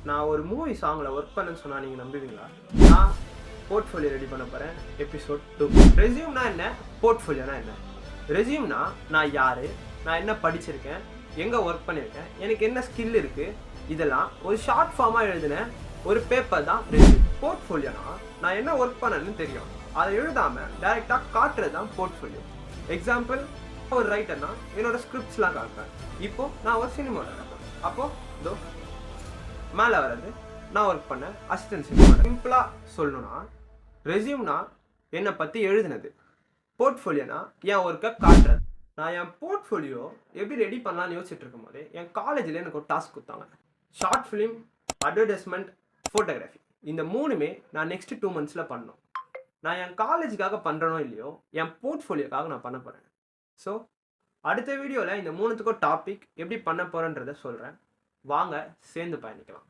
நான் ஒரு மூவி சாங்கில் ஒர்க் பண்ணேன்னு சொன்னால் நீங்கள் நம்புவீங்களா? நான் போர்ட்ஃபோலியோ ரெடி பண்ண போகிறேன். எபிசோட் 2. ரெஸ்யூம்னா என்ன, போர்ட்ஃபோலியோனா என்ன? ரெஸ்யூம்னா நான் யார், நான் என்ன படிச்சிருக்கேன், எங்கே ஒர்க் பண்ணியிருக்கேன், எனக்கு என்ன ஸ்கில் இருக்குது, இதெல்லாம் ஒரு ஷார்ட் ஃபார்மாக எழுதின ஒரு பேப்பர் தான் ரெஸ்யூம். போர்ட்ஃபோலியோனா நான் என்ன ஒர்க் பண்ணேன்னு தெரியும், அதை எழுதாமல் டைரெக்டாக காட்டுறது தான் போர்ட்ஃபோலியோ. எக்ஸாம்பிள், ஒரு ரைட்டர்னா என்னோட ஸ்கிரிப்ட்ஸ்லாம் காட்டுறேன். இப்போது நான் ஒரு சினிமாவில் இருக்கேன். அப்போது இதோ மேலே வர்றது நான் ஒர்க் பண்ண அசிஸ்டன்ட் சினிமா. சிம்பிளாக சொல்லணும்னா ரெஸ்யூம்னா என்னை பற்றி எழுதுனது, போர்ட்ஃபோலியோனா என் ஒர்க்கை காட்டுறது. நான் என் போர்ட்ஃபோலியோ எப்படி ரெடி பண்ணலான்னு யோசிச்சுட்டு இருக்கும் போதே என் காலேஜில் எனக்கு ஒரு டாஸ்க் கொடுத்தாங்க. ஷார்ட் ஃபிலிம், அட்வர்டைஸ்மெண்ட், ஃபோட்டோகிராஃபி, இந்த மூணுமே நான் நெக்ஸ்ட் 2 monthஸில் பண்ணணும். நான் என் காலேஜுக்காக பண்ணுறனோ இல்லையோ, என் போர்ட்ஃபோலியோக்காக நான் பண்ண போகிறேன். ஸோ அடுத்த வீடியோவில் இந்த 3த்துக்கும் டாபிக் எப்படி பண்ண போகிறேன்றதை சொல்கிறேன். வாங்க சேர்ந்து பயணிக்கலாம்.